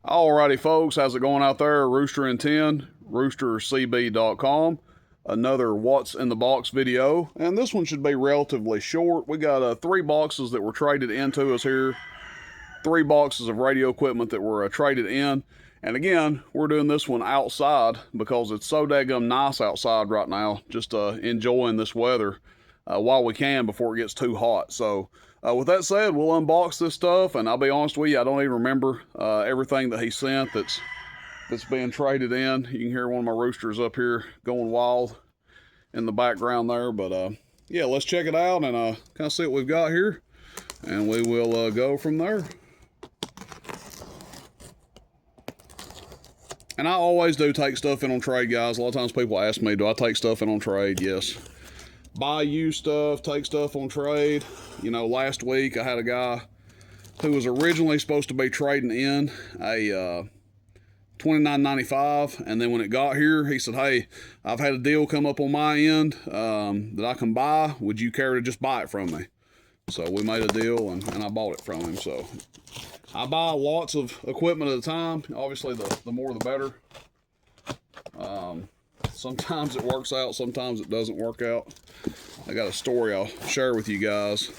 Alrighty, folks, how's it going out there? Rooster and 10, roostercb.com. Another What's in the Box video, and this one should be relatively short. We got 3 boxes that were traded into us here. 3 boxes of radio equipment that were traded in. And again, we're doing this one outside because it's so daggum nice outside right now. Just enjoying this weather while we can before it gets too hot. So with that said, we'll unbox this stuff, and I'll be honest with you, I don't even remember everything that he sent that's being traded in. You can hear one of my roosters up here going wild in the background there. But yeah, let's check it out and kind of see what we've got here, and we will go from there. And I always do take stuff in on trade, guys. A lot of times people ask me, do I take stuff in on trade? Yes. Buy used stuff, take stuff on trade. You know, last week I had a guy who was originally supposed to be trading in a $29.95, and then when it got here, he said, hey, I've had a deal come up on my end that I can buy. Would you care to just buy it from me? So we made a deal, and I bought it from him. So I buy lots of equipment at a time. Obviously, the more the better. Sometimes it works out, sometimes it doesn't work out. I got a story I'll share with you guys.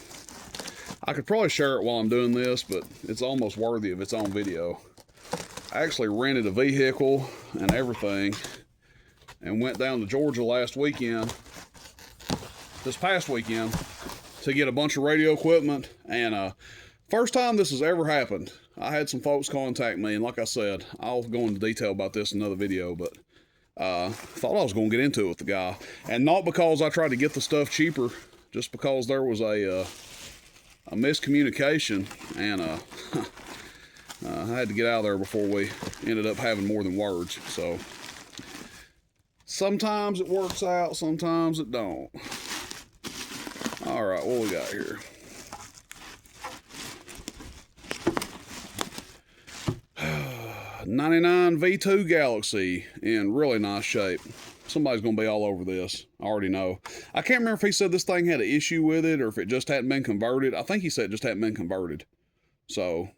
I could probably share it while I'm doing this, but it's almost worthy of its own video. I actually rented a vehicle and everything and went down to Georgia this past weekend, to get a bunch of radio equipment. And first time this has ever happened. I had some folks contact me, and like I said, I'll go into detail about this in another video, but thought I was going to get into it with the guy. And not because I tried to get the stuff cheaper, just because there was a miscommunication, and I had to get out of there before we ended up having more than words. So sometimes it works out, sometimes it don't. All right, what we got here? '99 V2 Galaxy in really nice shape. Somebody's going to be all over this. I already know. I can't remember if he said this thing had an issue with it or if it just hadn't been converted. I think he said it just hadn't been converted. So,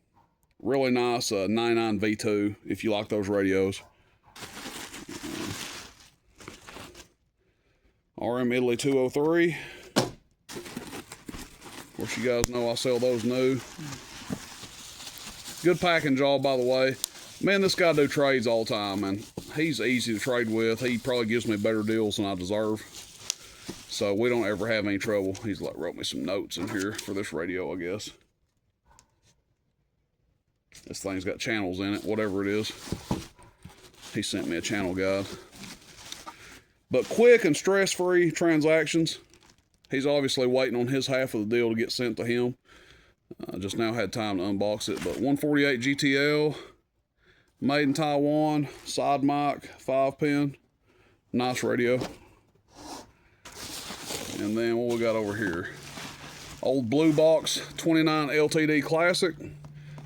really nice 99 V2 if you like those radios. RM Italy 203. Of course, you guys know I sell those new. Good packing job, by the way. Man, this guy do trades all the time, and he's easy to trade with. He probably gives me better deals than I deserve. So we don't ever have any trouble. He's like wrote me some notes in here for this radio, I guess. This thing's got channels in it, whatever it is. He sent me a channel guide. But quick and stress-free transactions. He's obviously waiting on his half of the deal to get sent to him. I just now had time to unbox it. But 148 GTL. Made in Taiwan, side mic, 5-pin, nice radio. And then what we got over here? Old Blue Box 29 LTD Classic.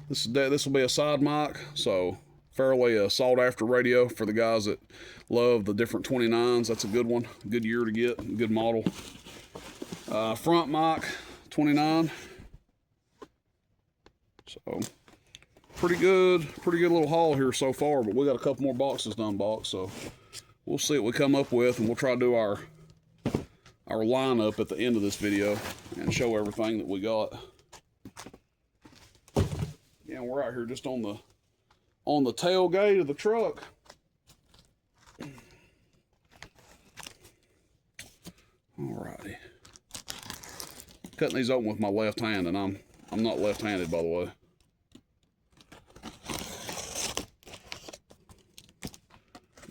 This will be a side mic, so fairly sought after radio for the guys that love the different 29s. That's a good one, good year to get, good model. Front mic 29. So pretty good little haul here so far, but we got a couple more boxes to unbox, so we'll see what we come up with, and we'll try to do our lineup at the end of this video and show everything that we got. Yeah, we're out here just on the tailgate of the truck. Alrighty. Cutting these open with my left hand, and I'm not left-handed, by the way.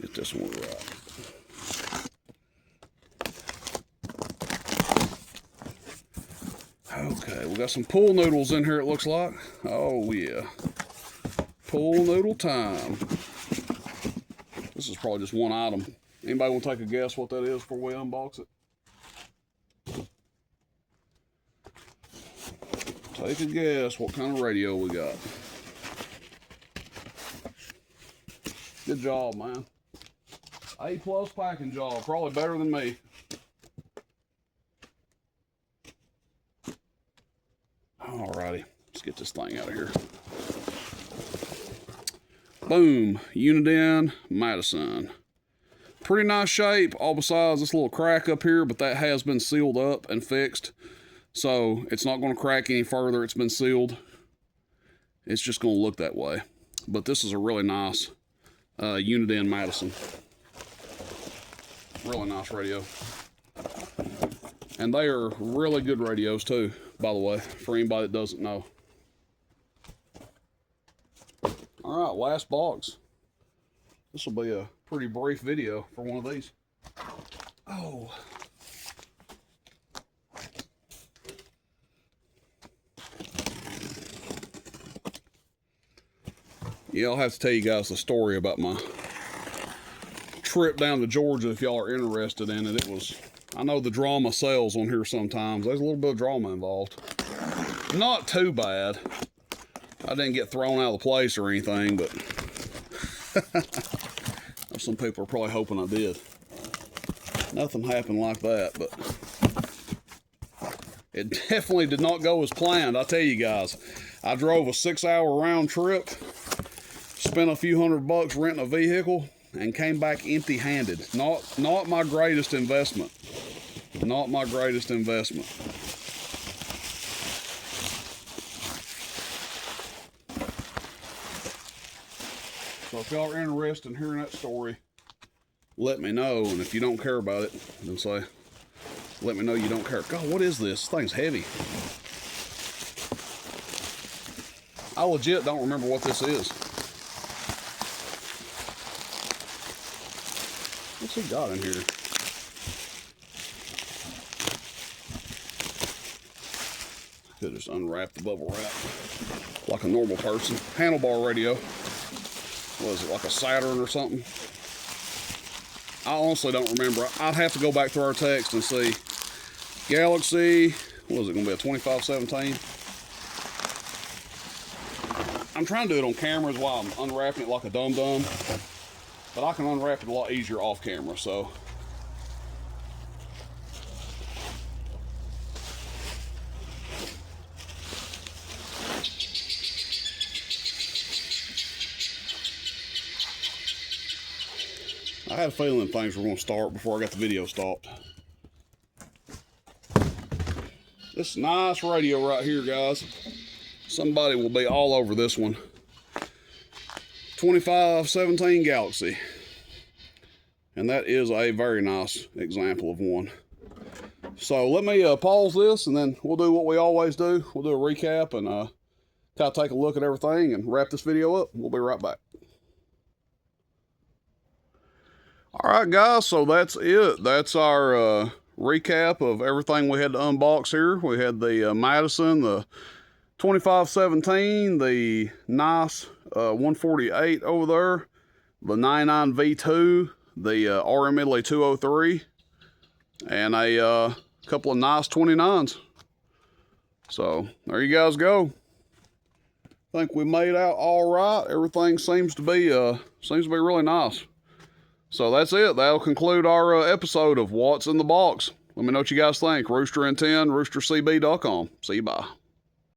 Get this one right. Okay, we got some pool noodles in here, it looks like. Oh yeah, pool noodle time. This is probably just one item. Anybody want to take a guess what that is before we unbox it? Take a guess what kind of radio we got. Good job, man. A+ packing job, probably better than me. Alrighty, let's get this thing out of here. Boom, Uniden Madison. Pretty nice shape, all besides this little crack up here, but that has been sealed up and fixed. So it's not going to crack any further. It's been sealed. It's just going to look that way. But this is a really nice Uniden Madison. Really nice radio. And they are really good radios too, by the way, for anybody that doesn't know. All right, last box. This will be a pretty brief video for one of these. Oh. Yeah, I'll have to tell you guys the story about my trip down to Georgia if y'all are interested in it. It was, I know the drama sells on here sometimes. There's a little bit of drama involved. Not too bad. I didn't get thrown out of the place or anything, but some people are probably hoping I did. Nothing happened like that, but it definitely did not go as planned. I tell you guys, I drove a 6-hour round trip, spent a few $100 renting a vehicle, and came back empty-handed. Not my greatest investment. Not my greatest investment. So if y'all are interested in hearing that story, let me know. And if you don't care about it, then say, let me know you don't care. God, what is this? This thing's heavy. I legit don't remember what this is. What's he got in here? Could just unwrap the bubble wrap like a normal person. Handlebar radio. What is it, like a Saturn or something? I honestly don't remember. I'd have to go back through our text and see. Galaxy, what is it going to be, a 2517? I'm trying to do it on camera while I'm unwrapping it like a dum-dum. But I can unwrap it a lot easier off camera, so. I had a feeling things were going to start before I got the video stopped. This nice radio right here, guys. Somebody will be all over this one. 2517 Galaxy. And that is a very nice example of one. So let me pause this and then we'll do what we always do. We'll do a recap and kind of take a look at everything and wrap this video up. We'll be right back. All right, guys, so that's it. That's our recap of everything we had to unbox here. We had the Madison, the 2517, the nice 148 over there, the 99 V2, the RM Italy 203, and a couple of nice 29s. So there you guys go. I think we made out all right. Everything seems to be really nice. So that's it. That'll conclude our episode of What's in the Box. Let me know what you guys think. Rooster and 10, roostercb.com. See you, bye.